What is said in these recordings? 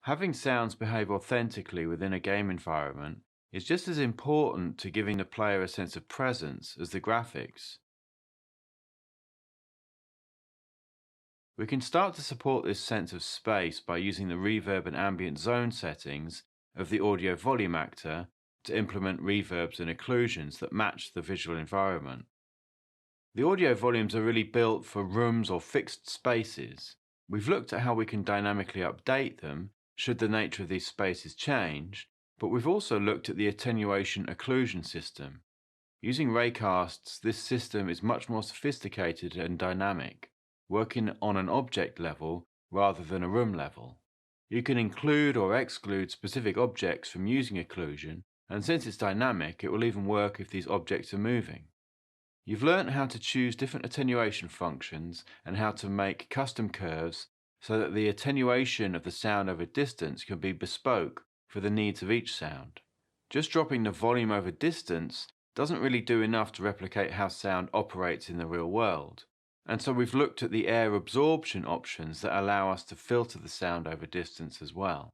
Having sounds behave authentically within a game environment is just as important to giving the player a sense of presence as the graphics. We can start to support this sense of space by using the reverb and ambient zone settings of the audio volume actor to implement reverbs and occlusions that match the visual environment. The audio volumes are really built for rooms or fixed spaces. We've looked at how we can dynamically update them should the nature of these spaces change, but we've also looked at the attenuation occlusion system. Using raycasts, this system is much more sophisticated and dynamic, working on an object level rather than a room level. You can include or exclude specific objects from using occlusion, and since it's dynamic, it will even work if these objects are moving. You've learned how to choose different attenuation functions and how to make custom curves so that the attenuation of the sound over distance can be bespoke for the needs of each sound. Just dropping the volume over distance doesn't really do enough to replicate how sound operates in the real world. And so we've looked at the air absorption options that allow us to filter the sound over distance as well.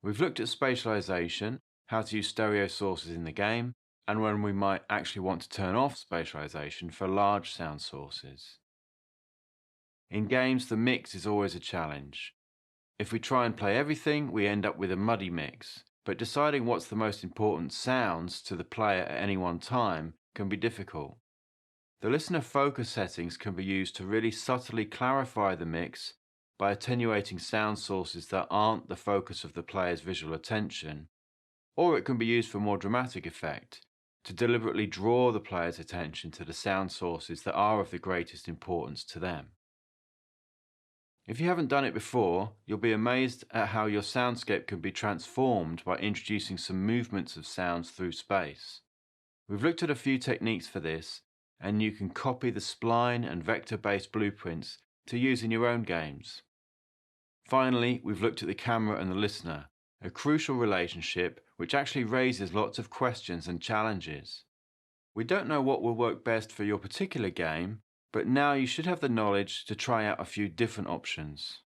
We've looked at spatialization, how to use stereo sources in the game, and when we might actually want to turn off spatialization for large sound sources. In games, the mix is always a challenge. If we try and play everything, we end up with a muddy mix, but deciding what's the most important sounds to the player at any one time can be difficult. The listener focus settings can be used to really subtly clarify the mix by attenuating sound sources that aren't the focus of the player's visual attention, or it can be used for more dramatic effect, to deliberately draw the player's attention to the sound sources that are of the greatest importance to them. If you haven't done it before, you'll be amazed at how your soundscape can be transformed by introducing some movements of sounds through space. We've looked at a few techniques for this, and you can copy the spline and vector-based blueprints to use in your own games. Finally, we've looked at the camera and the listener, a crucial relationship which actually raises lots of questions and challenges. We don't know what will work best for your particular game, but now you should have the knowledge to try out a few different options.